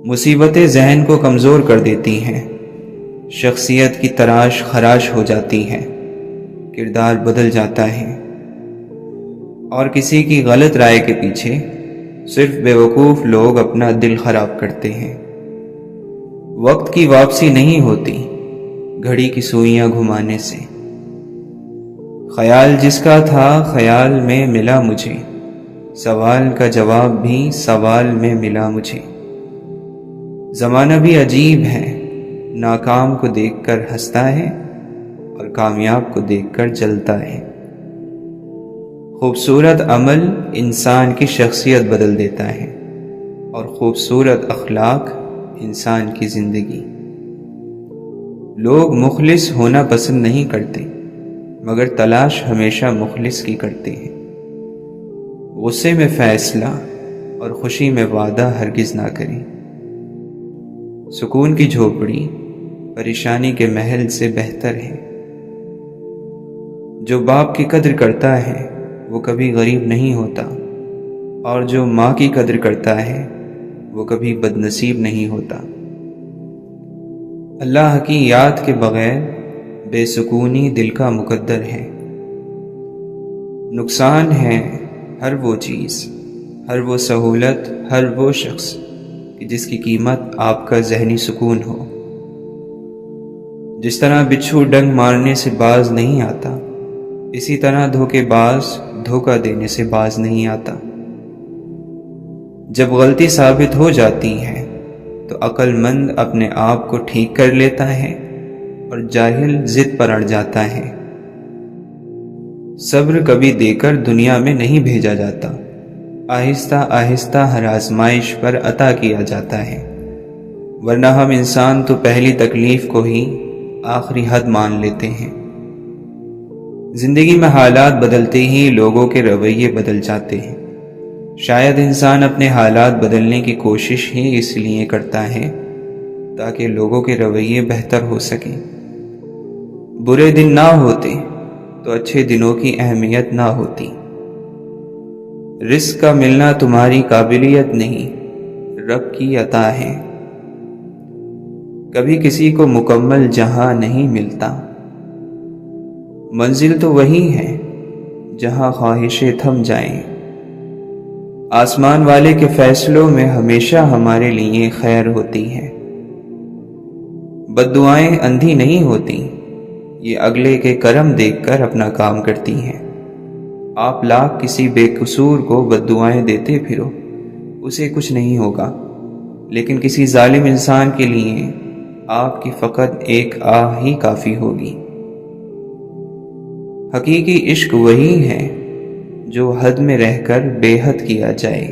مصیبتیں ذہن کو کمزور کر دیتی ہیں، شخصیت کی تراش خراش ہو جاتی ہے، کردار بدل جاتا ہے، اور کسی کی غلط رائے کے پیچھے صرف بیوقوف لوگ اپنا دل خراب کرتے ہیں۔ وقت کی واپسی نہیں ہوتی گھڑی کی سوئیاں گھمانے سے۔ خیال جس کا تھا خیال میں ملا مجھے، سوال کا جواب بھی سوال میں ملا مجھے۔ زمانہ بھی عجیب ہے، ناکام کو دیکھ کر ہنستا ہے اور کامیاب کو دیکھ کر جلتا ہے۔ خوبصورت عمل انسان کی شخصیت بدل دیتا ہے اور خوبصورت اخلاق انسان کی زندگی۔ لوگ مخلص ہونا پسند نہیں کرتے، مگر تلاش ہمیشہ مخلص کی کرتے ہیں۔ غصے میں فیصلہ اور خوشی میں وعدہ ہرگز نہ کریں۔ سکون کی جھوپڑی پریشانی کے محل سے بہتر ہے۔ جو باپ کی قدر کرتا ہے وہ کبھی غریب نہیں ہوتا، اور جو ماں کی قدر کرتا ہے وہ کبھی بد نصیب نہیں ہوتا۔ اللہ کی یاد کے بغیر بے سکونی دل کا مقدر ہے۔ نقصان ہے ہر وہ چیز، ہر وہ سہولت، ہر وہ شخص کہ جس کی قیمت آپ کا ذہنی سکون ہو۔ جس طرح بچھو ڈنگ مارنے سے باز نہیں آتا، اسی طرح دھوکے باز دھوکہ دینے سے باز نہیں آتا۔ جب غلطی ثابت ہو جاتی ہے تو عقل مند اپنے آپ کو ٹھیک کر لیتا ہے اور جاہل ضد پر اڑ جاتا ہے۔ صبر کبھی دے کر دنیا میں نہیں بھیجا جاتا، آہستہ آہستہ ہر آزمائش پر عطا کیا جاتا ہے، ورنہ ہم انسان تو پہلی تکلیف کو ہی آخری حد مان لیتے ہیں۔ زندگی میں حالات بدلتے ہی لوگوں کے رویے بدل جاتے ہیں۔ شاید انسان اپنے حالات بدلنے کی کوشش ہی اس لیے کرتا ہے تاکہ لوگوں کے رویے بہتر ہو سکیں۔ برے دن نہ ہوتے تو اچھے دنوں کی اہمیت نہ ہوتی۔ رزق کا ملنا تمہاری قابلیت نہیں، رب کی عطا ہے۔ کبھی کسی کو مکمل جہاں نہیں ملتا، منزل تو وہی ہے جہاں خواہشیں تھم جائیں۔ آسمان والے کے فیصلوں میں ہمیشہ ہمارے لیے خیر ہوتی ہے۔ بد دعائیں اندھی نہیں ہوتی، یہ اگلے کے کرم دیکھ کر اپنا کام کرتی ہیں۔ آپ لاکھ کسی بے قصور کو بد دعائیں دیتے پھرو، اسے کچھ نہیں ہوگا، لیکن کسی ظالم انسان کے لیے آپ کی فقط ایک آہ ہی کافی ہوگی۔ حقیقی عشق وہی ہے جو حد میں رہ کر بے حد کیا جائے۔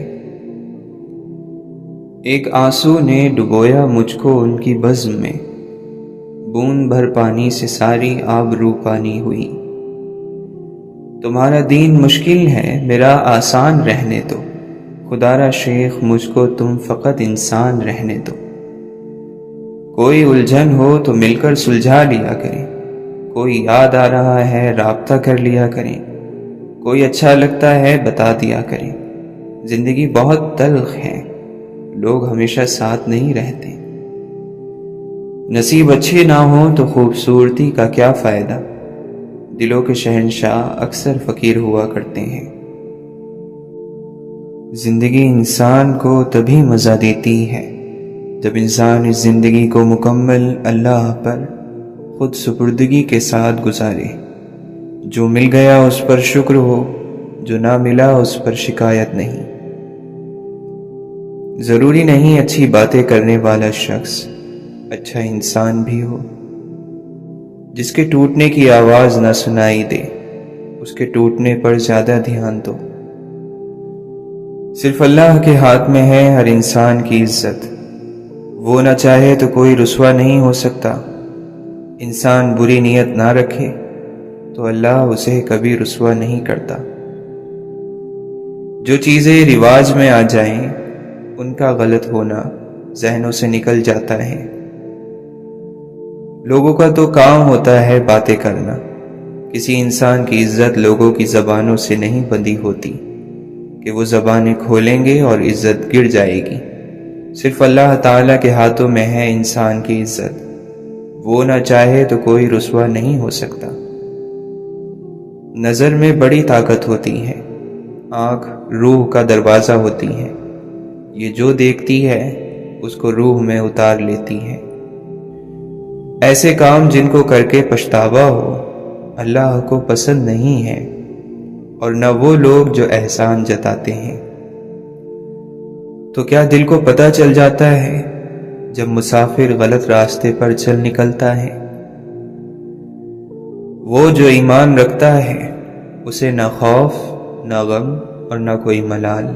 ایک آنسو نے ڈبویا مجھ کو ان کی بزم میں، بوند بھر پانی سے ساری آبرو پانی ہوئی۔ تمہارا دین مشکل ہے، میرا آسان رہنے دو، خدا را شیخ مجھ کو تم فقط انسان رہنے دو۔ کوئی الجھن ہو تو مل کر سلجھا لیا کریں، کوئی یاد آ رہا ہے رابطہ کر لیا کریں، کوئی اچھا لگتا ہے بتا دیا کریں۔ زندگی بہت تلخ ہے، لوگ ہمیشہ ساتھ نہیں رہتے۔ نصیب اچھے نہ ہوں تو خوبصورتی کا کیا فائدہ، دلوں کے شہنشاہ اکثر فقیر ہوا کرتے ہیں۔ زندگی انسان کو تبھی مزہ دیتی ہے جب انسان اس زندگی کو مکمل اللہ پر خود سپردگی کے ساتھ گزارے۔ جو مل گیا اس پر شکر ہو، جو نہ ملا اس پر شکایت نہیں۔ ضروری نہیں اچھی باتیں کرنے والا شخص اچھا انسان بھی ہو۔ جس کے ٹوٹنے کی آواز نہ سنائی دے، اس کے ٹوٹنے پر زیادہ دھیان دو۔ صرف اللہ کے ہاتھ میں ہے ہر انسان کی عزت، وہ نہ چاہے تو کوئی رسوا نہیں ہو سکتا۔ انسان بری نیت نہ رکھے تو اللہ اسے کبھی رسوا نہیں کرتا۔ جو چیزیں رواج میں آ جائیں ان کا غلط ہونا ذہنوں سے نکل جاتا ہے۔ لوگوں کا تو کام ہوتا ہے باتیں کرنا، کسی انسان کی عزت لوگوں کی زبانوں سے نہیں بندھی ہوتی کہ وہ زبانیں کھولیں گے اور عزت گر جائے گی۔ صرف اللہ تعالیٰ کے ہاتھوں میں ہے انسان کی عزت، وہ نہ چاہے تو کوئی رسوا نہیں ہو سکتا۔ نظر میں بڑی طاقت ہوتی ہے، آنکھ روح کا دروازہ ہوتی ہے، یہ جو دیکھتی ہے اس کو روح میں اتار لیتی ہے۔ ایسے کام جن کو کر کے پچھتاوا ہو اللہ کو پسند نہیں ہے، اور نہ وہ لوگ جو احسان جتاتے ہیں۔ تو کیا دل کو پتہ چل جاتا ہے جب مسافر غلط راستے پر چل نکلتا ہے؟ وہ جو ایمان رکھتا ہے اسے نہ خوف نہ غم اور نہ کوئی ملال۔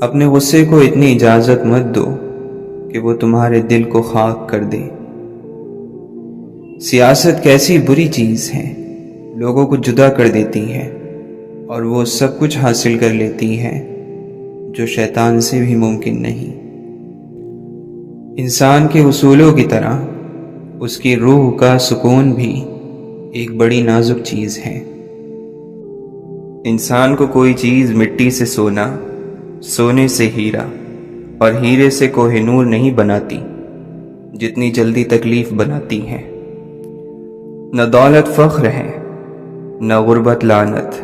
اپنے غصے کو اتنی اجازت مت دو کہ وہ تمہارے دل کو خاک کر دے۔ سیاست کیسی بری چیز ہے، لوگوں کو جدا کر دیتی ہے اور وہ سب کچھ حاصل کر لیتی ہے جو شیطان سے بھی ممکن نہیں۔ انسان کے اصولوں کی طرح اس کی روح کا سکون بھی ایک بڑی نازک چیز ہے۔ انسان کو کوئی چیز مٹی سے سونا، سونے سے ہیرا اور ہیرے سے کوہ نور نہیں بناتی جتنی جلدی تکلیف بناتی ہے۔ نہ دولت فخر ہے، نہ غربت لعنت۔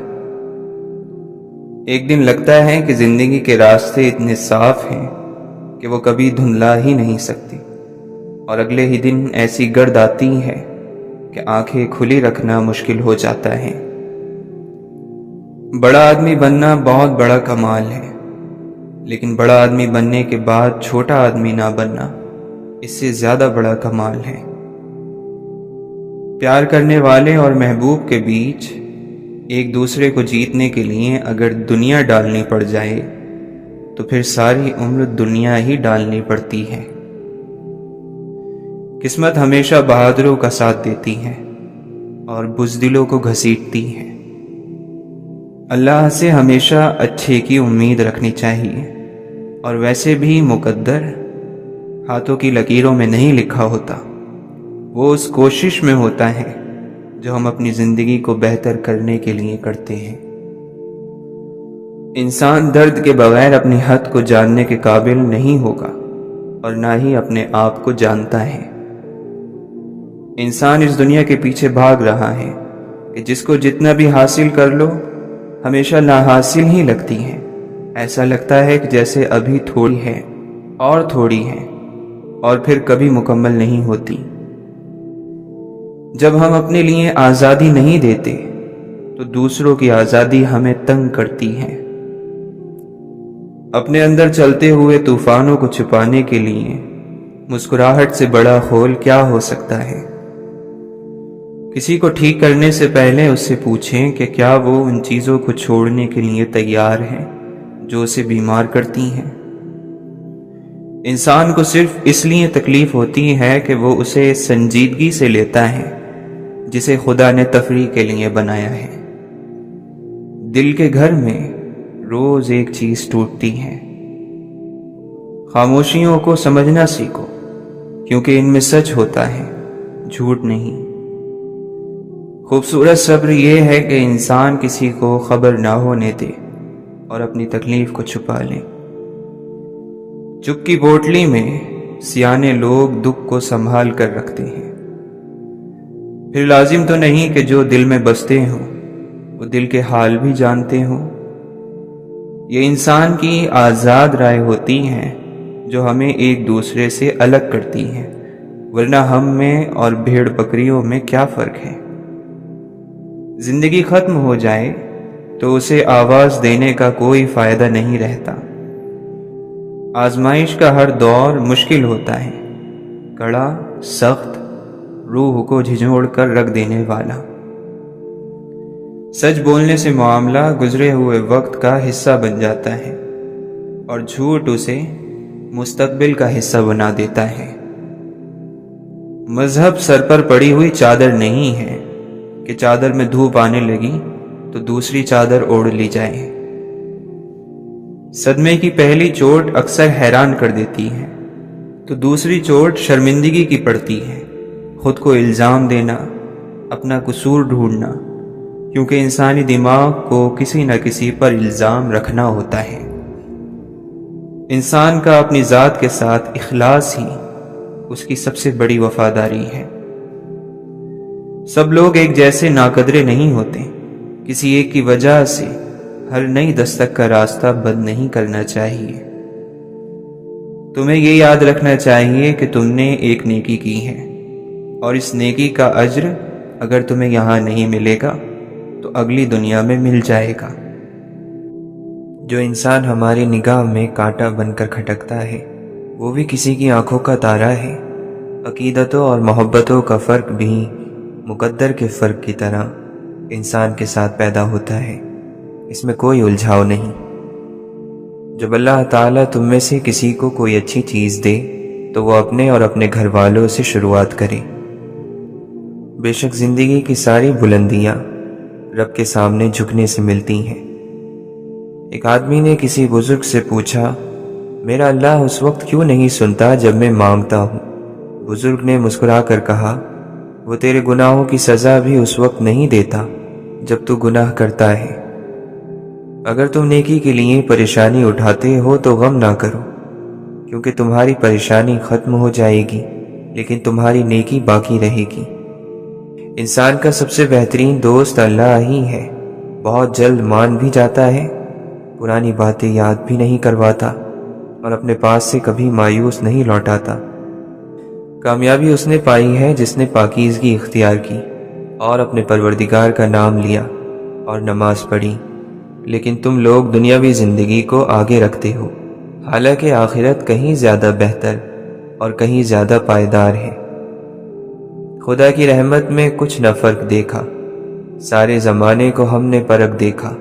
ایک دن لگتا ہے کہ زندگی کے راستے اتنے صاف ہیں کہ وہ کبھی دھندلا ہی نہیں سکتی، اور اگلے ہی دن ایسی گرد آتی ہے کہ آنکھیں کھلی رکھنا مشکل ہو جاتا ہے۔ بڑا آدمی بننا بہت بڑا کمال ہے، لیکن بڑا آدمی بننے کے بعد چھوٹا آدمی نہ بننا اس سے زیادہ بڑا کمال ہے۔ پیار کرنے والے اور محبوب کے بیچ ایک دوسرے کو جیتنے کے لیے اگر دنیا ڈالنی پڑ جائے تو پھر ساری عمر دنیا ہی ڈالنی پڑتی ہے۔ قسمت ہمیشہ بہادروں کا ساتھ دیتی ہے اور بزدلوں کو گھسیٹتی ہے۔ اللہ سے ہمیشہ اچھے کی امید رکھنی چاہیے، اور ویسے بھی مقدر ہاتھوں کی لکیروں میں نہیں لکھا ہوتا، وہ اس کوشش میں ہوتا ہے جو ہم اپنی زندگی کو بہتر کرنے کے لیے کرتے ہیں۔ انسان درد کے بغیر اپنی حد کو جاننے کے قابل نہیں ہوگا اور نہ ہی اپنے آپ کو جانتا ہے۔ انسان اس دنیا کے پیچھے بھاگ رہا ہے کہ جس کو جتنا بھی حاصل کر لو ہمیشہ ناحاصل ہی لگتی ہے۔ ایسا لگتا ہے کہ جیسے ابھی تھوڑی ہے اور تھوڑی ہے اور پھر کبھی مکمل نہیں ہوتی۔ جب ہم اپنے لیے آزادی نہیں دیتے تو دوسروں کی آزادی ہمیں تنگ کرتی ہے۔ اپنے اندر چلتے ہوئے طوفانوں کو چھپانے کے لیے مسکراہٹ سے بڑا خول کیا ہو سکتا ہے؟ کسی کو ٹھیک کرنے سے پہلے اس سے پوچھیں کہ کیا وہ ان چیزوں کو چھوڑنے کے لیے تیار ہے جو اسے بیمار کرتی ہیں۔ انسان کو صرف اس لیے تکلیف ہوتی ہے کہ وہ اسے سنجیدگی سے لیتا ہے جسے خدا نے تفریح کے لیے بنایا ہے۔ دل کے گھر میں روز ایک چیز ٹوٹتی ہے۔ خاموشیوں کو سمجھنا سیکھو، کیونکہ ان میں سچ ہوتا ہے، جھوٹ نہیں۔ خوبصورت صبر یہ ہے کہ انسان کسی کو خبر نہ ہونے دے اور اپنی تکلیف کو چھپا لے۔ چپ کی بوٹلی میں سیانے لوگ دکھ کو سنبھال کر رکھتے ہیں۔ پھر لازم تو نہیں کہ جو دل میں بستے ہوں وہ دل کے حال بھی جانتے ہوں۔ یہ انسان کی آزاد رائے ہوتی ہیں جو ہمیں ایک دوسرے سے الگ کرتی ہیں، ورنہ ہم میں اور بھیڑ بکریوں میں کیا فرق ہے؟ زندگی ختم ہو جائے تو اسے آواز دینے کا کوئی فائدہ نہیں رہتا۔ آزمائش کا ہر دور مشکل ہوتا ہے، کڑا، سخت، روح کو جھنجھوڑ کر رکھ دینے والا۔ سچ بولنے سے معاملہ گزرے ہوئے وقت کا حصہ بن جاتا ہے اور جھوٹ اسے مستقبل کا حصہ بنا دیتا ہے۔ مذہب سر پر پڑی ہوئی چادر نہیں ہے کہ چادر میں دھوپ آنے لگی تو دوسری چادر اوڑھ لی جائے۔ صدمے کی پہلی چوٹ اکثر حیران کر دیتی ہے تو دوسری چوٹ شرمندگی کی پڑتی ہے۔ خود کو الزام دینا، اپنا قصور ڈھونڈنا، کیونکہ انسانی دماغ کو کسی نہ کسی پر الزام رکھنا ہوتا ہے۔ انسان کا اپنی ذات کے ساتھ اخلاص ہی اس کی سب سے بڑی وفاداری ہے۔ سب لوگ ایک جیسے ناقدرے نہیں ہوتے۔ کسی ایک کی وجہ سے ہر نئی دستک کا راستہ بند نہیں کرنا چاہیے۔ تمہیں یہ یاد رکھنا چاہیے کہ تم نے ایک نیکی کی ہے، اور اس نیکی کا اجر اگر تمہیں یہاں نہیں ملے گا تو اگلی دنیا میں مل جائے گا۔ جو انسان ہماری نگاہ میں کانٹا بن کر کھٹکتا ہے وہ بھی کسی کی آنکھوں کا تارا ہے۔ عقیدتوں اور محبتوں کا فرق بھی مقدر کے فرق کی طرح انسان کے ساتھ پیدا ہوتا ہے، اس میں کوئی الجھاؤ نہیں۔ جب اللہ تعالیٰ تم میں سے کسی کو کوئی اچھی چیز دے تو وہ اپنے اور اپنے گھر والوں سے شروعات کرے۔ بے شک زندگی کی ساری بلندیاں رب کے سامنے جھکنے سے ملتی ہیں۔ ایک آدمی نے کسی بزرگ سے پوچھا، میرا اللہ اس وقت کیوں نہیں سنتا جب میں مانگتا ہوں؟ بزرگ نے مسکرا کر کہا، وہ تیرے گناہوں کی سزا بھی اس وقت نہیں دیتا جب تو گناہ کرتا ہے۔ اگر تم نیکی کے لیے پریشانی اٹھاتے ہو تو غم نہ کرو، کیونکہ تمہاری پریشانی ختم ہو جائے گی لیکن تمہاری نیکی باقی رہے گی۔ انسان کا سب سے بہترین دوست اللہ ہی ہے۔ بہت جلد مان بھی جاتا ہے، پرانی باتیں یاد بھی نہیں کرواتا، اور اپنے پاس سے کبھی مایوس نہیں لوٹاتا۔ کامیابی اس نے پائی ہے جس نے پاکیزگی اختیار کی اور اپنے پروردگار کا نام لیا اور نماز پڑھی۔ لیکن تم لوگ دنیاوی زندگی کو آگے رکھتے ہو، حالانکہ آخرت کہیں زیادہ بہتر اور کہیں زیادہ پائیدار ہے۔ خدا کی رحمت میں کچھ نہ فرق دیکھا، سارے زمانے کو ہم نے پرکھ دیکھا۔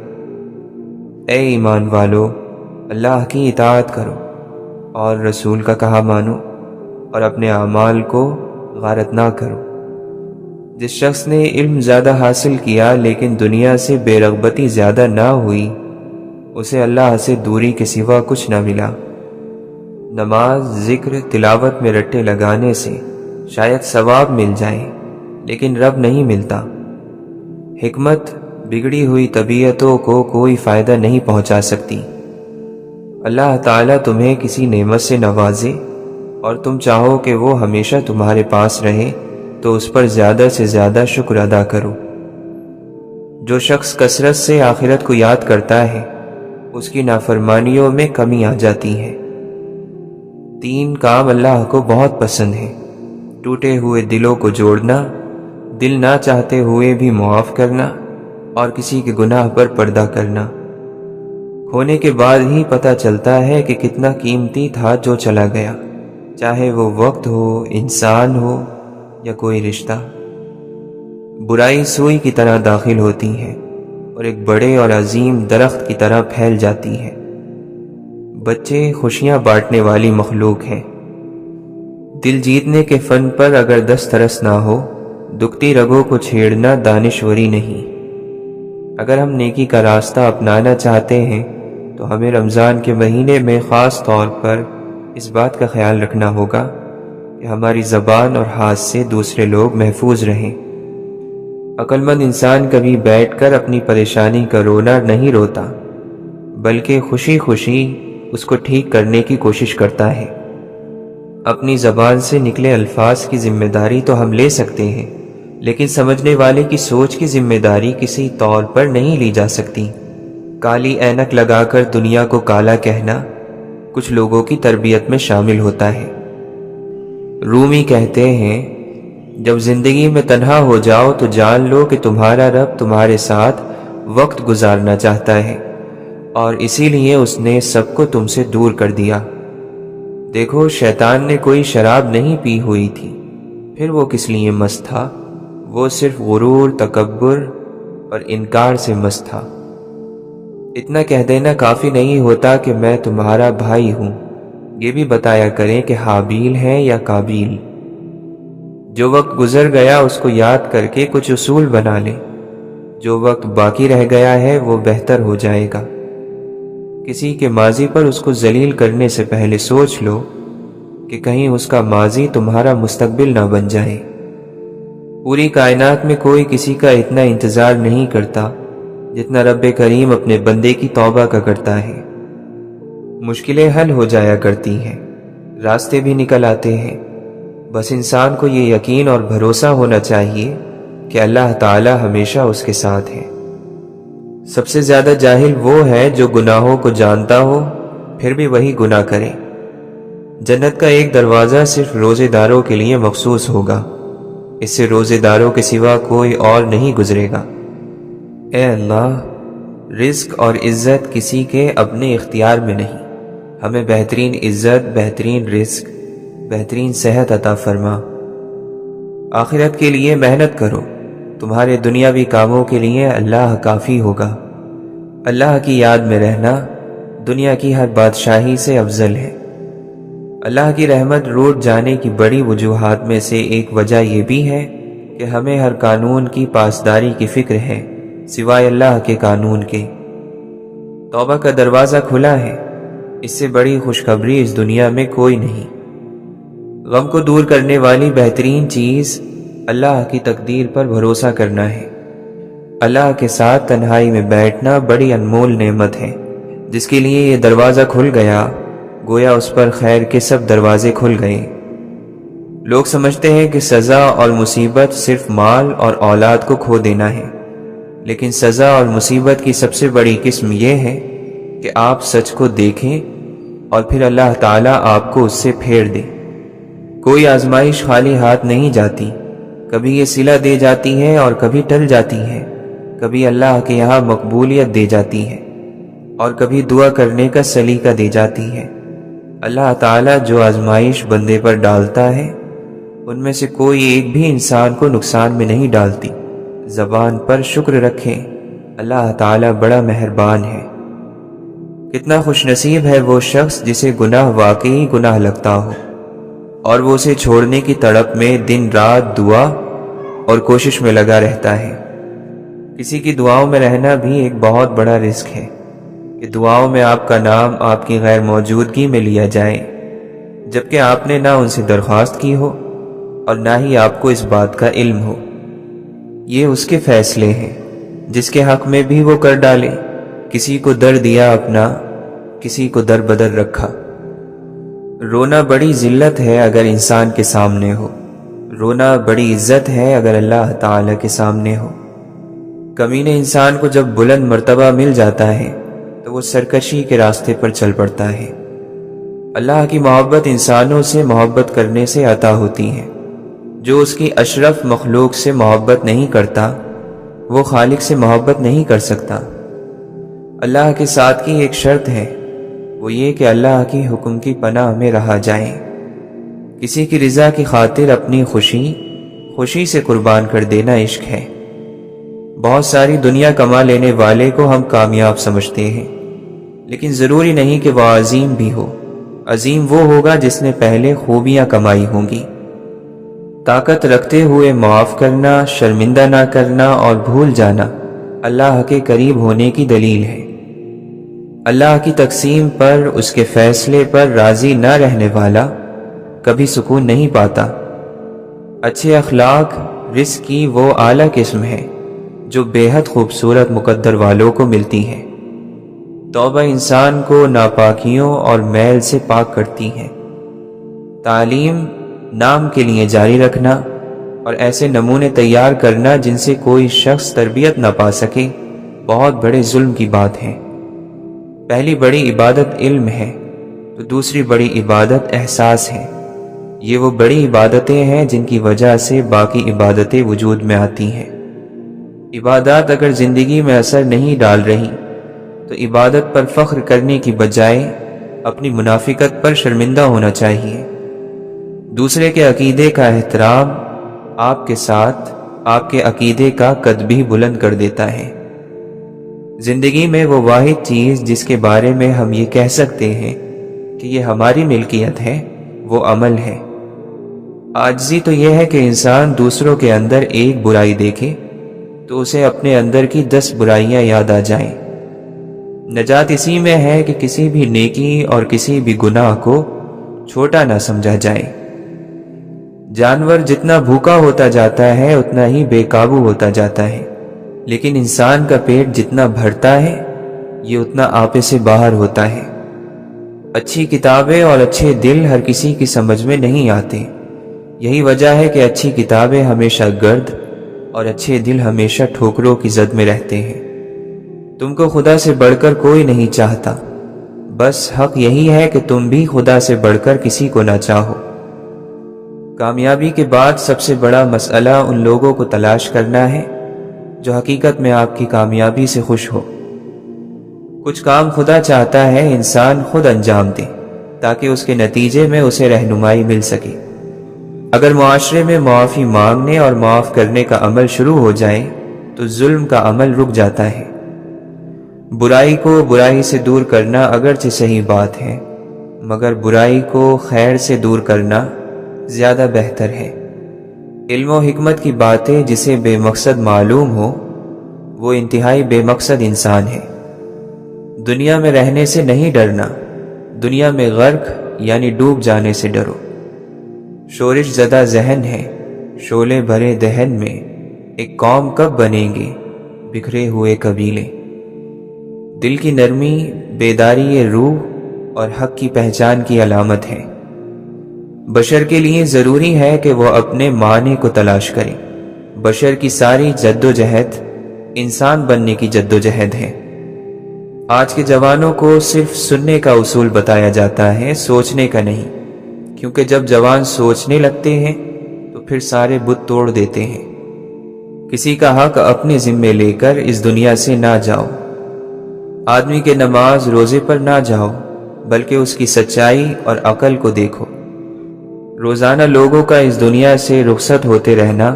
اے ایمان والو، اللہ کی اطاعت کرو اور رسول کا کہا مانو، اور اپنے اعمال کو غارت نہ کرو۔ جس شخص نے علم زیادہ حاصل کیا لیکن دنیا سے بے رغبتی زیادہ نہ ہوئی، اسے اللہ سے دوری کے سوا کچھ نہ ملا۔ نماز، ذکر، تلاوت میں رٹے لگانے سے شاید ثواب مل جائے لیکن رب نہیں ملتا۔ حکمت بگڑی ہوئی طبیعتوں کو کوئی فائدہ نہیں پہنچا سکتی۔ اللہ تعالیٰ تمہیں کسی نعمت سے نوازے اور تم چاہو کہ وہ ہمیشہ تمہارے پاس رہے تو اس پر زیادہ سے زیادہ شکر ادا کرو۔ جو شخص کثرت سے آخرت کو یاد کرتا ہے اس کی نافرمانیوں میں کمی آ جاتی ہے۔ 3 کام اللہ کو بہت پسند ہیں: ٹوٹے ہوئے دلوں کو جوڑنا، دل نہ چاہتے ہوئے بھی معاف کرنا، اور کسی کے گناہ پر پردہ کرنا۔ کھونے کے بعد ہی پتہ چلتا ہے کہ کتنا قیمتی تھا جو چلا گیا، چاہے وہ وقت ہو، انسان ہو یا کوئی رشتہ۔ برائی سوئی کی طرح داخل ہوتی ہے اور ایک بڑے اور عظیم درخت کی طرح پھیل جاتی ہے۔ بچے خوشیاں بانٹنے والی مخلوق ہیں۔ دل جیتنے کے فن پر اگر دسترس نہ ہو، دکھتی رگوں کو چھیڑنا دانشوری نہیں۔ اگر ہم نیکی کا راستہ اپنانا چاہتے ہیں تو ہمیں رمضان کے مہینے میں خاص طور پر اس بات کا خیال رکھنا ہوگا کہ ہماری زبان اور ہاتھ سے دوسرے لوگ محفوظ رہیں۔ عقل مند انسان کبھی بیٹھ کر اپنی پریشانی کا رونا نہیں روتا، بلکہ خوشی خوشی اس کو ٹھیک کرنے کی کوشش کرتا ہے۔ اپنی زبان سے نکلے الفاظ کی ذمہ داری تو ہم لے سکتے ہیں، لیکن سمجھنے والے کی سوچ کی ذمہ داری کسی طور پر نہیں لی جا سکتی۔ کالی اینک لگا کر دنیا کو کالا کہنا کچھ لوگوں کی تربیت میں شامل ہوتا ہے۔ رومی کہتے ہیں، جب زندگی میں تنہا ہو جاؤ تو جان لو کہ تمہارا رب تمہارے ساتھ وقت گزارنا چاہتا ہے، اور اسی لیے اس نے سب کو تم سے دور کر دیا۔ دیکھو، شیطان نے کوئی شراب نہیں پی ہوئی تھی، پھر وہ کس لیے مست تھا؟ وہ صرف غرور، تکبر اور انکار سے مست تھا۔ اتنا کہہ دینا کافی نہیں ہوتا کہ میں تمہارا بھائی ہوں، یہ بھی بتایا کریں کہ حابیل ہے یا قابیل۔ جو وقت گزر گیا اس کو یاد کر کے کچھ اصول بنا لیں، جو وقت باقی رہ گیا ہے وہ بہتر ہو جائے گا۔ کسی کے ماضی پر اس کو ذلیل کرنے سے پہلے سوچ لو کہ کہیں اس کا ماضی تمہارا مستقبل نہ بن جائے۔ پوری کائنات میں کوئی کسی کا اتنا انتظار نہیں کرتا جتنا رب کریم اپنے بندے کی توبہ کا کرتا ہے۔ مشکلیں حل ہو جایا کرتی ہیں، راستے بھی نکل آتے ہیں۔ بس انسان کو یہ یقین اور بھروسہ ہونا چاہیے کہ اللہ تعالی ہمیشہ اس کے ساتھ ہے۔ سب سے زیادہ جاہل وہ ہے جو گناہوں کو جانتا ہو پھر بھی وہی گناہ کرے۔ جنت کا ایک دروازہ صرف روزے داروں کے لیے مخصوص ہوگا، اس سے روزے داروں کے سوا کوئی اور نہیں گزرے گا۔ اے اللہ، رزق اور عزت کسی کے اپنے اختیار میں نہیں، ہمیں بہترین عزت، بہترین رزق، بہترین صحت عطا فرما۔ آخرت کے لیے محنت کرو، تمہارے دنیاوی کاموں کے لیے اللہ کافی ہوگا۔ اللہ کی یاد میں رہنا دنیا کی ہر بادشاہی سے افضل ہے۔ اللہ کی رحمت روٹ جانے کی بڑی وجوہات میں سے ایک وجہ یہ بھی ہے کہ ہمیں ہر قانون کی پاسداری کی فکر ہے سوائے اللہ کے قانون کے۔ توبہ کا دروازہ کھلا ہے، اس سے بڑی خوشخبری اس دنیا میں کوئی نہیں۔ غم کو دور کرنے والی بہترین چیز اللہ کی تقدیر پر بھروسہ کرنا ہے۔ اللہ کے ساتھ تنہائی میں بیٹھنا بڑی انمول نعمت ہے۔ جس کے لیے یہ دروازہ کھل گیا، گویا اس پر خیر کے سب دروازے کھل گئے۔ لوگ سمجھتے ہیں کہ سزا اور مصیبت صرف مال اور اولاد کو کھو دینا ہے، لیکن سزا اور مصیبت کی سب سے بڑی قسم یہ ہے کہ آپ سچ کو دیکھیں اور پھر اللہ تعالیٰ آپ کو اس سے پھیر دے۔ کوئی آزمائش خالی ہاتھ نہیں جاتی، کبھی یہ صلہ دے جاتی ہے اور کبھی ٹل جاتی ہے، کبھی اللہ کے یہاں مقبولیت دے جاتی ہے اور کبھی دعا کرنے کا سلیقہ دے جاتی ہے۔ اللہ تعالیٰ جو آزمائش بندے پر ڈالتا ہے ان میں سے کوئی ایک بھی انسان کو نقصان میں نہیں ڈالتی۔ زبان پر شکر رکھیں، اللہ تعالیٰ بڑا مہربان ہے۔ کتنا خوش نصیب ہے وہ شخص جسے گناہ واقعی گناہ لگتا ہو اور وہ اسے چھوڑنے کی تڑپ میں دن رات دعا اور کوشش میں لگا رہتا ہے۔ کسی کی دعاؤں میں رہنا بھی ایک بہت بڑا رزق ہے کہ دعاؤں میں آپ کا نام آپ کی غیر موجودگی میں لیا جائے، جبکہ آپ نے نہ ان سے درخواست کی ہو اور نہ ہی آپ کو اس بات کا علم ہو۔ یہ اس کے فیصلے ہیں، جس کے حق میں بھی وہ کر ڈالے۔ کسی کو در دیا اپنا، کسی کو در بدر رکھا۔ رونا بڑی ذلت ہے اگر انسان کے سامنے ہو، رونا بڑی عزت ہے اگر اللہ تعالی کے سامنے ہو۔ کمینے انسان کو جب بلند مرتبہ مل جاتا ہے تو وہ سرکشی کے راستے پر چل پڑتا ہے۔ اللہ کی محبت انسانوں سے محبت کرنے سے عطا ہوتی ہے۔ جو اس کی اشرف مخلوق سے محبت نہیں کرتا وہ خالق سے محبت نہیں کر سکتا۔ اللہ کے ساتھ کی ایک شرط ہے، وہ یہ کہ اللہ کی حکم کی پناہ میں رہا جائے۔ کسی کی رضا کی خاطر اپنی خوشی سے قربان کر دینا عشق ہے۔ بہت ساری دنیا کما لینے والے کو ہم کامیاب سمجھتے ہیں، لیکن ضروری نہیں کہ وہ عظیم بھی ہو۔ عظیم وہ ہوگا جس نے پہلے خوبیاں کمائی ہوں گی۔ طاقت رکھتے ہوئے معاف کرنا، شرمندہ نہ کرنا اور بھول جانا اللہ کے قریب ہونے کی دلیل ہے۔ اللہ کی تقسیم پر، اس کے فیصلے پر راضی نہ رہنے والا کبھی سکون نہیں پاتا۔ اچھے اخلاق رزق کی وہ اعلیٰ قسم ہے جو بے حد خوبصورت مقدر والوں کو ملتی ہے۔ توبہ انسان کو ناپاکیوں اور میل سے پاک کرتی ہے۔ تعلیم نام کے لیے جاری رکھنا اور ایسے نمونے تیار کرنا جن سے کوئی شخص تربیت نہ پا سکے بہت بڑے ظلم کی بات ہے۔ پہلی بڑی عبادت علم ہے تو دوسری بڑی عبادت احساس ہے۔ یہ وہ بڑی عبادتیں ہیں جن کی وجہ سے باقی عبادتیں وجود میں آتی ہیں۔ عبادات اگر زندگی میں اثر نہیں ڈال رہی تو عبادت پر فخر کرنے کی بجائے اپنی منافقت پر شرمندہ ہونا چاہیے۔ دوسرے کے عقیدے کا احترام آپ کے ساتھ آپ کے عقیدے کا قد بھی بلند کر دیتا ہے۔ زندگی میں وہ واحد چیز جس کے بارے میں ہم یہ کہہ سکتے ہیں کہ یہ ہماری ملکیت ہے وہ عمل ہے۔ عاجزی تو یہ ہے کہ انسان دوسروں کے اندر ایک برائی دیکھے تو اسے اپنے اندر کی 10 برائیاں یاد آ جائیں۔ نجات اسی میں ہے کہ کسی بھی نیکی اور کسی بھی گناہ کو چھوٹا نہ سمجھا جائے۔ جانور جتنا بھوکا ہوتا جاتا ہے اتنا ہی بے قابو ہوتا جاتا ہے، لیکن انسان کا پیٹ جتنا بھرتا ہے یہ اتنا آپے سے باہر ہوتا ہے۔ اچھی کتابیں اور اچھے دل ہر کسی کی سمجھ میں نہیں آتے. یہی وجہ ہے کہ اچھی کتابیں ہمیشہ گرد اور اچھے دل ہمیشہ ٹھوکروں کی زد میں رہتے ہیں. تم کو خدا سے بڑھ کر کوئی نہیں چاہتا، بس حق یہی ہے کہ تم بھی خدا سے بڑھ کر کسی کو نہ چاہو. کامیابی کے بعد سب سے بڑا مسئلہ ان لوگوں کو تلاش کرنا ہے جو حقیقت میں آپ کی کامیابی سے خوش ہو. کچھ کام خدا چاہتا ہے انسان خود انجام دے تاکہ اس کے نتیجے میں اسے رہنمائی مل سکے. اگر معاشرے میں معافی مانگنے اور معاف کرنے کا عمل شروع ہو جائے تو ظلم کا عمل رک جاتا ہے. برائی کو برائی سے دور کرنا اگرچہ صحیح بات ہے، مگر برائی کو خیر سے دور کرنا زیادہ بہتر ہے. علم و حکمت کی باتیں جسے بے مقصد معلوم ہو وہ انتہائی بے مقصد انسان ہے. دنیا میں رہنے سے نہیں ڈرنا، دنیا میں غرق یعنی ڈوب جانے سے ڈرو. شورش زدہ ذہن ہے شعلے بھرے دہن میں، ایک قوم کب بنیں گے بکھرے ہوئے قبیلے. دل کی نرمی بیداری روح اور حق کی پہچان کی علامت ہے. بشر کے لیے ضروری ہے کہ وہ اپنے معنی کو تلاش کرے. بشر کی ساری جد و جہد انسان بننے کی جد و جہد ہے. آج کے جوانوں کو صرف سننے کا اصول بتایا جاتا ہے، سوچنے کا نہیں، کیونکہ جب جوان سوچنے لگتے ہیں تو پھر سارے بت توڑ دیتے ہیں. کسی کا حق اپنے ذمے لے کر اس دنیا سے نہ جاؤ. آدمی کے نماز روزے پر نہ جاؤ بلکہ اس کی سچائی اور عقل کو دیکھو. روزانہ لوگوں کا اس دنیا سے رخصت ہوتے رہنا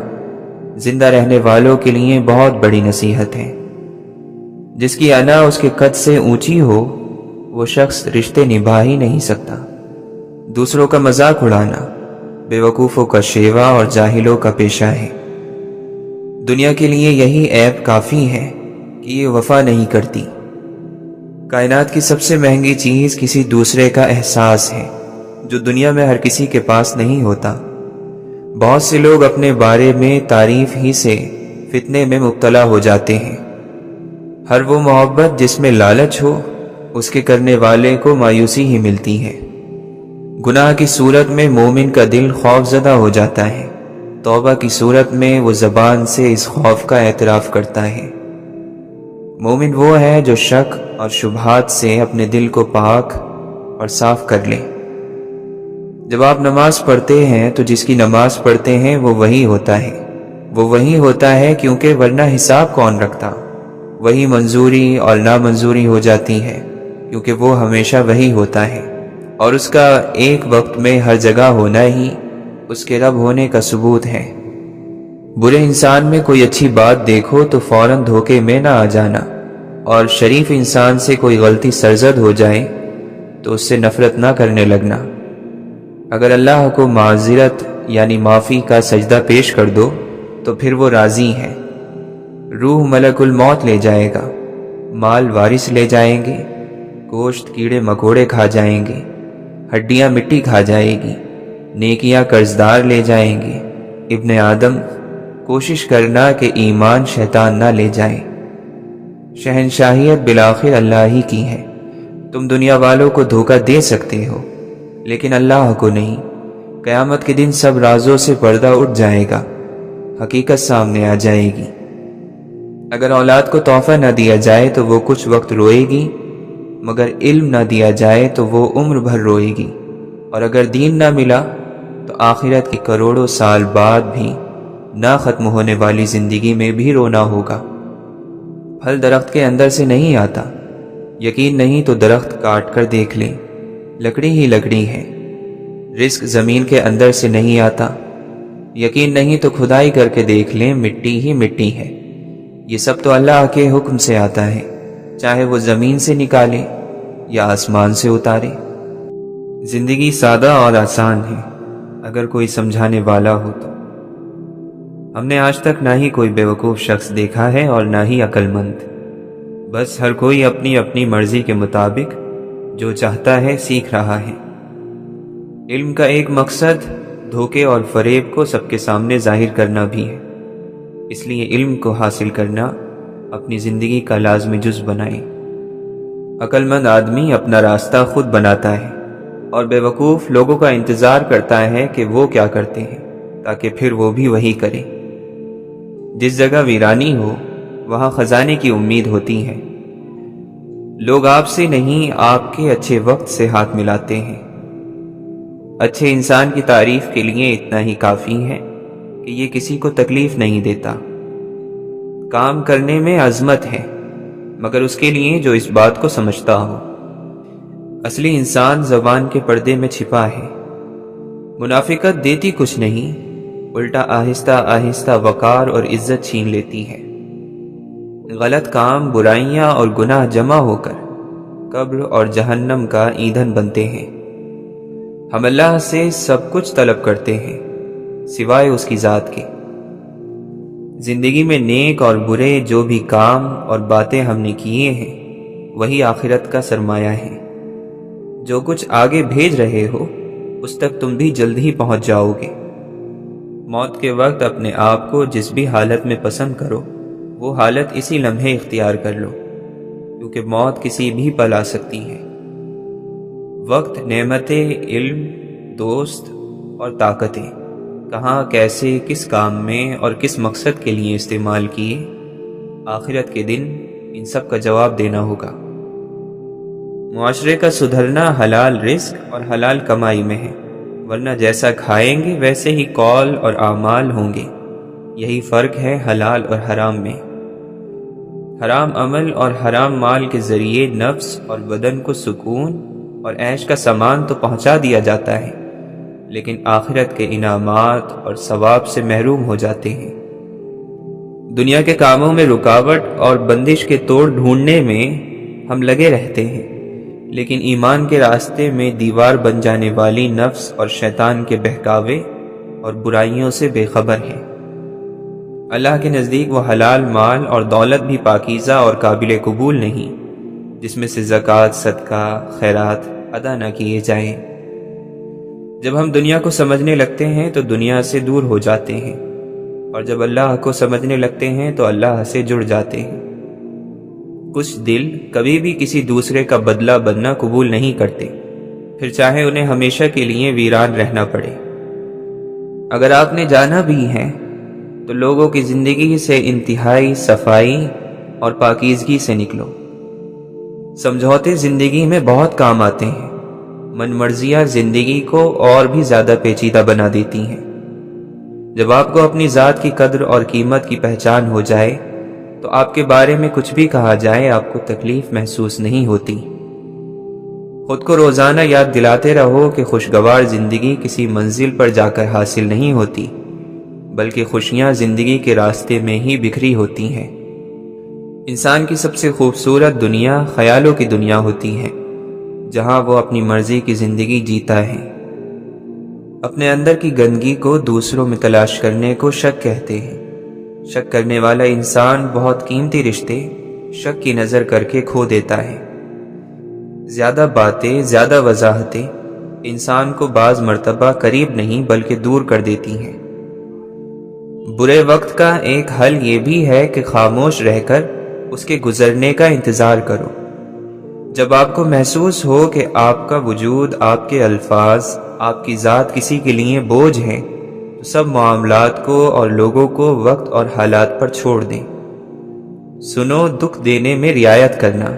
زندہ رہنے والوں کے لیے بہت بڑی نصیحت ہے. جس کی انا اس کے قد سے اونچی ہو وہ شخص رشتے نبھا ہی نہیں سکتا. دوسروں کا مذاق اڑانا بے وقوفوں کا شیوا اور جاہلوں کا پیشہ ہے. دنیا کے لیے یہی عیب کافی ہے کہ یہ وفا نہیں کرتی. کائنات کی سب سے مہنگی چیز کسی دوسرے کا احساس ہے جو دنیا میں ہر کسی کے پاس نہیں ہوتا. بہت سے لوگ اپنے بارے میں تعریف ہی سے فتنے میں مبتلا ہو جاتے ہیں. ہر وہ محبت جس میں لالچ ہو اس کے کرنے والے کو مایوسی ہی ملتی ہے. گناہ کی صورت میں مومن کا دل خوف زدہ ہو جاتا ہے، توبہ کی صورت میں وہ زبان سے اس خوف کا اعتراف کرتا ہے. مومن وہ ہے جو شک اور شبہات سے اپنے دل کو پاک اور صاف کر لے. جب آپ نماز پڑھتے ہیں تو جس کی نماز پڑھتے ہیں وہ وہی ہوتا ہے. وہ وہی ہوتا ہے کیونکہ ورنہ حساب کون رکھتا. وہی منظوری اور نامنظوری ہو جاتی ہے کیونکہ وہ ہمیشہ وہی ہوتا ہے، اور اس کا ایک وقت میں ہر جگہ ہونا ہی اس کے رب ہونے کا ثبوت ہے. برے انسان میں کوئی اچھی بات دیکھو تو فوراً دھوکے میں نہ آ جانا، اور شریف انسان سے کوئی غلطی سرزد ہو جائے تو اس سے نفرت نہ کرنے لگنا. اگر اللہ کو معذرت یعنی معافی کا سجدہ پیش کر دو تو پھر وہ راضی ہے. روح ملک الموت لے جائے گا، مال وارث لے جائیں گے، گوشت کیڑے مکوڑے کھا جائیں گے، ہڈیاں مٹی کھا جائے گی، نیکیاں قرضدار لے جائیں گے. ابن آدم کوشش کرنا کہ ایمان شیطان نہ لے جائے. شہنشاہیت بالآخر اللہ ہی کی ہے. تم دنیا والوں کو دھوکہ دے سکتے ہو لیکن اللہ کو نہیں. قیامت کے دن سب رازوں سے پردہ اٹھ جائے گا، حقیقت سامنے آ جائے گی. اگر اولاد کو تحفہ نہ دیا جائے تو وہ کچھ وقت روئے گی، مگر علم نہ دیا جائے تو وہ عمر بھر روئے گی. اور اگر دین نہ ملا تو آخرت کی کروڑوں سال بعد بھی نہ ختم ہونے والی زندگی میں بھی رونا ہوگا. پھل درخت کے اندر سے نہیں آتا. یقین نہیں تو درخت کاٹ کر دیکھ لیں، لکڑی ہی لکڑی ہے. رزق زمین کے اندر سے نہیں آتا. یقین نہیں تو کھدائی کر کے دیکھ لیں، مٹی ہی مٹی ہے. یہ سب تو اللہ کے حکم سے آتا ہے، چاہے وہ زمین سے نکالے یا آسمان سے اتارے. زندگی سادہ اور آسان ہے اگر کوئی سمجھانے والا ہو تو. ہم نے آج تک نہ ہی کوئی بیوقوف شخص دیکھا ہے اور نہ ہی عقل مند. بس ہر کوئی اپنی اپنی مرضی کے مطابق جو چاہتا ہے سیکھ رہا ہے. علم کا ایک مقصد دھوکے اور فریب کو سب کے سامنے ظاہر کرنا بھی ہے. اس لیے علم کو حاصل کرنا اپنی زندگی کا لازمی جز بنائیں. عقل مند آدمی اپنا راستہ خود بناتا ہے اور بے وقوف لوگوں کا انتظار کرتا ہے کہ وہ کیا کرتے ہیں تاکہ پھر وہ بھی وہی کریں۔ جس جگہ ویرانی ہو وہاں خزانے کی امید ہوتی ہے۔ لوگ آپ سے نہیں آپ کے اچھے وقت سے ہاتھ ملاتے ہیں۔ اچھے انسان کی تعریف کے لیے اتنا ہی کافی ہے کہ یہ کسی کو تکلیف نہیں دیتا۔ کام کرنے میں عظمت ہے مگر اس کے لیے جو اس بات کو سمجھتا ہو۔ اصلی انسان زبان کے پردے میں چھپا ہے۔ منافقت دیتی کچھ نہیں، الٹا آہستہ آہستہ وقار اور عزت چھین لیتی ہے۔ غلط کام، برائیاں اور گناہ جمع ہو کر قبر اور جہنم کا ایندھن بنتے ہیں۔ ہم اللہ سے سب کچھ طلب کرتے ہیں سوائے اس کی ذات کے۔ زندگی میں نیک اور برے جو بھی کام اور باتیں ہم نے کیے ہیں وہی آخرت کا سرمایہ ہے۔ جو کچھ آگے بھیج رہے ہو اس تک تم بھی جلد ہی پہنچ جاؤ گے۔ موت کے وقت اپنے آپ کو جس بھی حالت میں پسند کرو وہ حالت اسی لمحے اختیار کر لو، کیونکہ موت کسی بھی پل آ سکتی ہے۔ وقت، نعمتیں، علم، دوست اور طاقتیں کہاں، کیسے، کس کام میں اور کس مقصد کے لیے استعمال کیے، آخرت کے دن ان سب کا جواب دینا ہوگا۔ معاشرے کا سدھرنا حلال رزق اور حلال کمائی میں ہے، ورنہ جیسا کھائیں گے ویسے ہی قول اور اعمال ہوں گے۔ یہی فرق ہے حلال اور حرام میں۔ حرام عمل اور حرام مال کے ذریعے نفس اور بدن کو سکون اور عیش کا سامان تو پہنچا دیا جاتا ہے، لیکن آخرت کے انعامات اور ثواب سے محروم ہو جاتے ہیں۔ دنیا کے کاموں میں رکاوٹ اور بندش کے توڑ ڈھونڈنے میں ہم لگے رہتے ہیں، لیکن ایمان کے راستے میں دیوار بن جانے والی نفس اور شیطان کے بہکاوے اور برائیوں سے بے خبر ہیں۔ اللہ کے نزدیک وہ حلال مال اور دولت بھی پاکیزہ اور قابل قبول نہیں جس میں سے زکوٰۃ، صدقہ، خیرات ادا نہ کیے جائیں۔ جب ہم دنیا کو سمجھنے لگتے ہیں تو دنیا سے دور ہو جاتے ہیں، اور جب اللہ کو سمجھنے لگتے ہیں تو اللہ سے جڑ جاتے ہیں۔ کچھ دل کبھی بھی کسی دوسرے کا بدلہ بننا قبول نہیں کرتے، پھر چاہے انہیں ہمیشہ کے لیے ویران رہنا پڑے۔ اگر آپ نے جانا بھی ہے تو لوگوں کی زندگی سے انتہائی صفائی اور پاکیزگی سے نکلو۔ سمجھوتے زندگی میں بہت کام آتے ہیں، من مرضیاں زندگی کو اور بھی زیادہ پیچیدہ بنا دیتی ہیں۔ جب آپ کو اپنی ذات کی قدر اور قیمت کی پہچان ہو جائے تو آپ کے بارے میں کچھ بھی کہا جائے آپ کو تکلیف محسوس نہیں ہوتی۔ خود کو روزانہ یاد دلاتے رہو کہ خوشگوار زندگی کسی منزل پر جا کر حاصل نہیں ہوتی، بلکہ خوشیاں زندگی کے راستے میں ہی بکھری ہوتی ہیں۔ انسان کی سب سے خوبصورت دنیا خیالوں کی دنیا ہوتی ہے، جہاں وہ اپنی مرضی کی زندگی جیتا ہے۔ اپنے اندر کی گندگی کو دوسروں میں تلاش کرنے کو شک کہتے ہیں۔ شک کرنے والا انسان بہت قیمتی رشتے شک کی نظر کر کے کھو دیتا ہے۔ زیادہ باتیں، زیادہ وضاحتیں انسان کو بعض مرتبہ قریب نہیں بلکہ دور کر دیتی ہیں۔ برے وقت کا ایک حل یہ بھی ہے کہ خاموش رہ کر اس کے گزرنے کا انتظار کرو۔ جب آپ کو محسوس ہو کہ آپ کا وجود، آپ کے الفاظ، آپ کی ذات کسی کے لیے بوجھ ہے تو سب معاملات کو اور لوگوں کو وقت اور حالات پر چھوڑ دیں۔ سنو، دکھ دینے میں رعایت کرنا،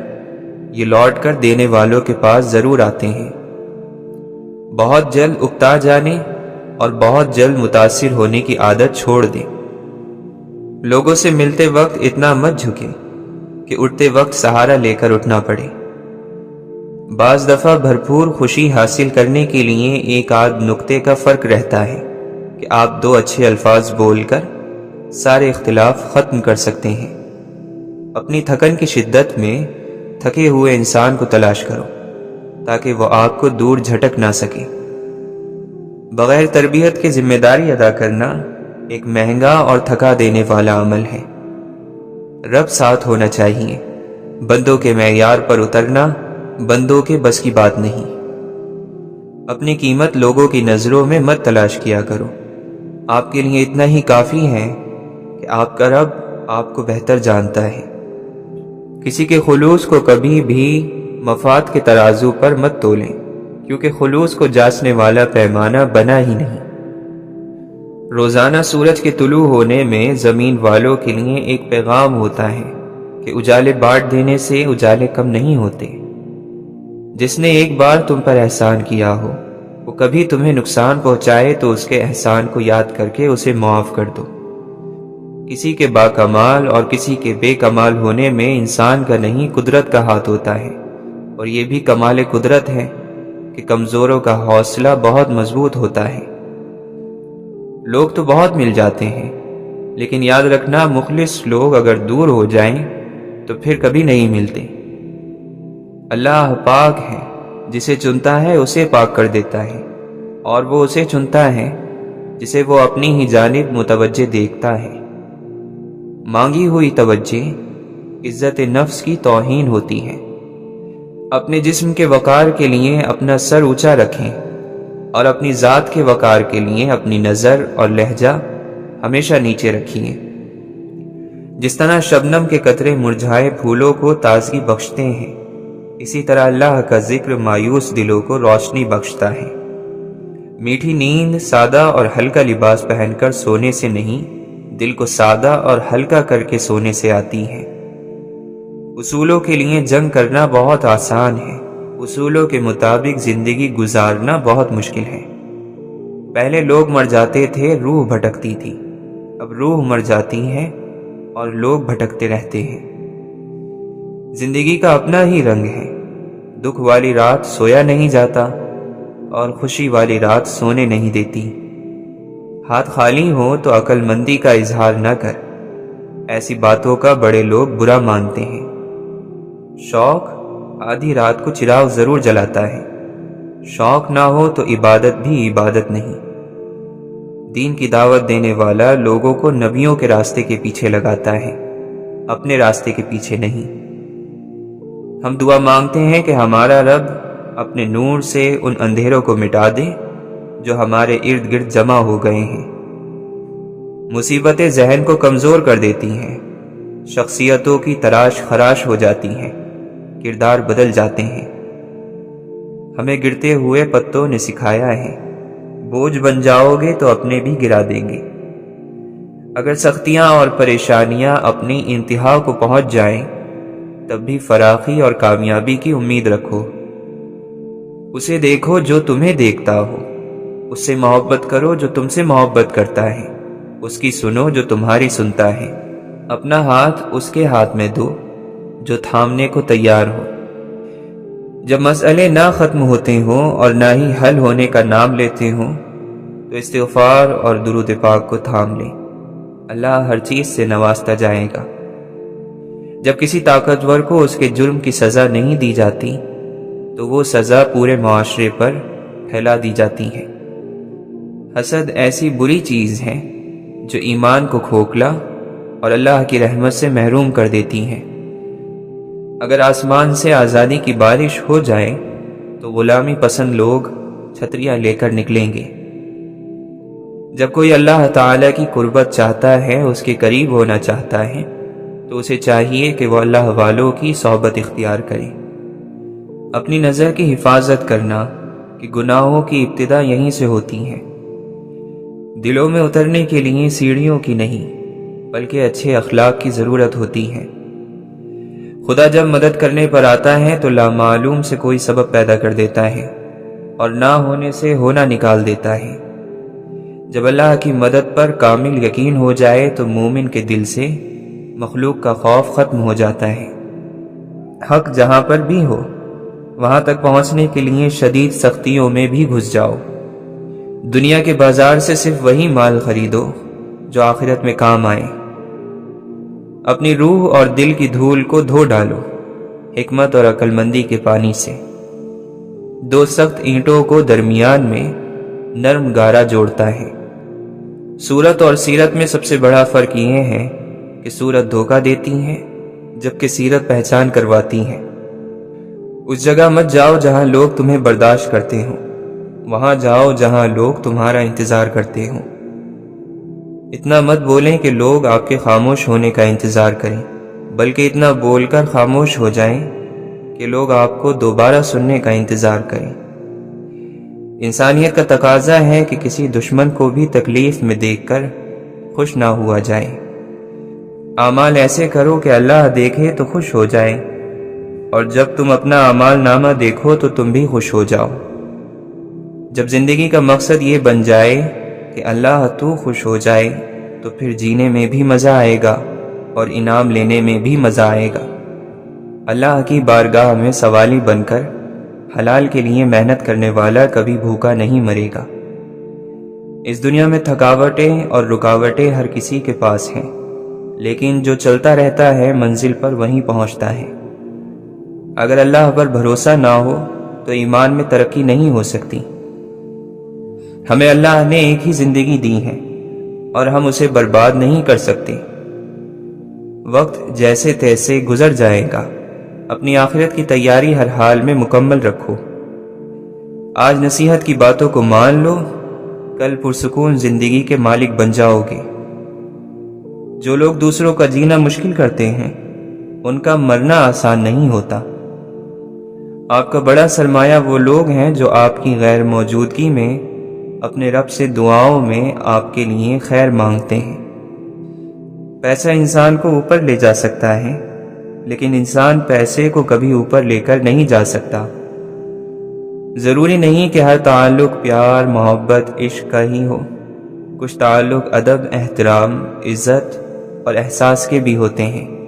یہ لوٹ کر دینے والوں کے پاس ضرور آتے ہیں۔ بہت جلد اکتا جانے اور بہت جلد متاثر ہونے کی عادت چھوڑ دیں۔ لوگوں سے ملتے وقت اتنا مت جھکے کہ اٹھتے وقت سہارا لے کر اٹھنا پڑے۔ بعض دفعہ بھرپور خوشی حاصل کرنے کے لیے ایک آدھ نقطے کا فرق رہتا ہے کہ آپ دو اچھے الفاظ بول کر سارے اختلاف ختم کر سکتے ہیں۔ اپنی تھکن کی شدت میں تھکے ہوئے انسان کو تلاش کرو تاکہ وہ آپ کو دور جھٹک نہ سکے۔ بغیر تربیت کے ذمہ داری ادا کرنا ایک مہنگا اور تھکا دینے والا عمل ہے۔ رب ساتھ ہونا چاہیے، بندوں کے معیار پر اترنا بندوں کے بس کی بات نہیں۔ اپنی قیمت لوگوں کی نظروں میں مت تلاش کیا کرو۔ آپ کے لیے اتنا ہی کافی ہے کہ آپ کا رب آپ کو بہتر جانتا ہے۔ کسی کے خلوص کو کبھی بھی مفاد کے ترازو پر مت تولیں، کیونکہ خلوص کو جانچنے والا پیمانہ بنا ہی نہیں۔ روزانہ سورج کے طلوع ہونے میں زمین والوں کے لیے ایک پیغام ہوتا ہے کہ اجالے بانٹ دینے سے اجالے کم نہیں ہوتے۔ جس نے ایک بار تم پر احسان کیا ہو، وہ کبھی تمہیں نقصان پہنچائے تو اس کے احسان کو یاد کر کے اسے معاف کر دو۔ کسی کے باکمال اور کسی کے بے کمال ہونے میں انسان کا نہیں قدرت کا ہاتھ ہوتا ہے، اور یہ بھی کمال قدرت ہے کہ کمزوروں کا حوصلہ بہت مضبوط ہوتا ہے۔ لوگ تو بہت مل جاتے ہیں، لیکن یاد رکھنا مخلص لوگ اگر دور ہو جائیں تو پھر کبھی نہیں ملتے۔ اللہ پاک ہے، جسے چنتا ہے اسے پاک کر دیتا ہے، اور وہ اسے چنتا ہے جسے وہ اپنی ہی جانب متوجہ دیکھتا ہے۔ مانگی ہوئی توجہ عزت نفس کی توہین ہوتی ہے۔ اپنے جسم کے وقار کے لیے اپنا سر اونچا رکھیں، اور اپنی ذات کے وقار کے لیے اپنی نظر اور لہجہ ہمیشہ نیچے رکھیے۔ جس طرح شبنم کے قطرے مرجھائے پھولوں کو تازگی بخشتے ہیں، اسی طرح اللہ کا ذکر مایوس دلوں کو روشنی بخشتا ہے۔ میٹھی نیند سادہ اور ہلکا لباس پہن کر سونے سے نہیں، دل کو سادہ اور ہلکا کر کے سونے سے آتی ہے۔ اصولوں کے لیے جنگ کرنا بہت آسان ہے، اصولوں کے مطابق زندگی گزارنا بہت مشکل ہے۔ پہلے لوگ مر جاتے تھے، روح بھٹکتی تھی، اب روح مر جاتی ہے اور لوگ بھٹکتے رہتے ہیں۔ زندگی کا اپنا ہی رنگ ہے، دکھ والی رات سویا نہیں جاتا اور خوشی والی رات سونے نہیں دیتی۔ ہاتھ خالی ہو تو عقل مندی کا اظہار نہ کر، ایسی باتوں کا بڑے لوگ برا مانتے ہیں۔ شوق آدھی رات کو چراغ ضرور جلاتا ہے، شوق نہ ہو تو عبادت بھی عبادت نہیں۔ دین کی دعوت دینے والا لوگوں کو نبیوں کے راستے کے پیچھے لگاتا ہے، اپنے راستے کے پیچھے نہیں۔ ہم دعا مانگتے ہیں کہ ہمارا رب اپنے نور سے ان اندھیروں کو مٹا دے جو ہمارے ارد گرد جمع ہو گئے ہیں۔ مصیبتیں ذہن کو کمزور کر دیتی ہیں، شخصیتوں کی تراش خراش ہو جاتی ہیں، کردار بدل جاتے ہیں۔ ہمیں گرتے ہوئے پتوں نے سکھایا ہے، بوجھ بن جاؤ گے تو اپنے بھی گرا دیں گے۔ اگر سختیاں اور پریشانیاں اپنی انتہا کو پہنچ جائیں تب بھی فراخی اور کامیابی کی امید رکھو۔ اسے دیکھو جو تمہیں دیکھتا ہو، اس سے محبت کرو جو تم سے محبت کرتا ہے، اس کی سنو جو تمہاری سنتا ہے، اپنا ہاتھ اس کے ہاتھ میں دو جو تھامنے کو تیار ہو۔ جب مسئلے نہ ختم ہوتے ہوں اور نہ ہی حل ہونے کا نام لیتے ہوں تو استغفار اور درود پاک کو تھام لیں، اللہ ہر چیز سے نوازتا جائے گا۔ جب کسی طاقتور کو اس کے جرم کی سزا نہیں دی جاتی تو وہ سزا پورے معاشرے پر پھیلا دی جاتی ہے۔ حسد ایسی بری چیز ہے جو ایمان کو کھوکھلا اور اللہ کی رحمت سے محروم کر دیتی ہے۔ اگر آسمان سے آزادی کی بارش ہو جائے تو غلامی پسند لوگ چھتریاں لے کر نکلیں گے۔ جب کوئی اللہ تعالیٰ کی قربت چاہتا ہے، اس کے قریب ہونا چاہتا ہے، تو اسے چاہیے کہ وہ اللہ والوں کی صحبت اختیار کرے۔ اپنی نظر کی حفاظت کرنا کہ گناہوں کی ابتدا یہیں سے ہوتی ہے۔ دلوں میں اترنے کے لیے سیڑھیوں کی نہیں بلکہ اچھے اخلاق کی ضرورت ہوتی ہے۔ خدا جب مدد کرنے پر آتا ہے تو لامعلوم سے کوئی سبب پیدا کر دیتا ہے اور نہ ہونے سے ہونا نکال دیتا ہے۔ جب اللہ کی مدد پر کامل یقین ہو جائے تو مومن کے دل سے مخلوق کا خوف ختم ہو جاتا ہے۔ حق جہاں پر بھی ہو وہاں تک پہنچنے کے لیے شدید سختیوں میں بھی گھس جاؤ۔ دنیا کے بازار سے صرف وہی مال خریدو جو آخرت میں کام آئے۔ اپنی روح اور دل کی دھول کو دھو ڈالو حکمت اور عقل مندی کے پانی سے۔ دو سخت اینٹوں کو درمیان میں نرم گارا جوڑتا ہے۔ صورت اور سیرت میں سب سے بڑا فرق یہ ہے کہ صورت دھوکہ دیتی ہے جبکہ سیرت پہچان کرواتی ہے۔ اس جگہ مت جاؤ جہاں لوگ تمہیں برداشت کرتے ہوں، وہاں جاؤ جہاں لوگ تمہارا انتظار کرتے ہوں۔ اتنا مت بولیں کہ لوگ آپ کے خاموش ہونے کا انتظار کریں، بلکہ اتنا بول کر خاموش ہو جائیں کہ لوگ آپ کو دوبارہ سننے کا انتظار کریں۔ انسانیت کا تقاضا ہے کہ کسی دشمن کو بھی تکلیف میں دیکھ کر خوش نہ ہوا جائے۔ اعمال ایسے کرو کہ اللہ دیکھے تو خوش ہو جائے، اور جب تم اپنا اعمال نامہ دیکھو تو تم بھی خوش ہو جاؤ۔ جب زندگی کا مقصد یہ بن جائے کہ اللہ تو خوش ہو جائے تو پھر جینے میں بھی مزہ آئے گا اور انعام لینے میں بھی مزہ آئے گا۔ اللہ کی بارگاہ میں سوالی بن کر حلال کے لیے محنت کرنے والا کبھی بھوکا نہیں مرے گا۔ اس دنیا میں تھکاوٹیں اور رکاوٹیں ہر کسی کے پاس ہیں، لیکن جو چلتا رہتا ہے منزل پر وہیں پہنچتا ہے۔ اگر اللہ پر بھروسہ نہ ہو تو ایمان میں ترقی نہیں ہو سکتی۔ ہمیں اللہ نے ایک ہی زندگی دی ہے اور ہم اسے برباد نہیں کر سکتے۔ وقت جیسے تیسے گزر جائے گا، اپنی آخرت کی تیاری ہر حال میں مکمل رکھو۔ آج نصیحت کی باتوں کو مان لو، کل پرسکون زندگی کے مالک بن جاؤ گے۔ جو لوگ دوسروں کا جینا مشکل کرتے ہیں ان کا مرنا آسان نہیں ہوتا۔ آپ کا بڑا سرمایہ وہ لوگ ہیں جو آپ کی غیر موجودگی میں اپنے رب سے دعاؤں میں آپ کے لیے خیر مانگتے ہیں۔ پیسہ انسان کو اوپر لے جا سکتا ہے، لیکن انسان پیسے کو کبھی اوپر لے کر نہیں جا سکتا۔ ضروری نہیں کہ ہر تعلق پیار، محبت، عشق کا ہی ہو۔ کچھ تعلق ادب، احترام، عزت اور احساس کے بھی ہوتے ہیں۔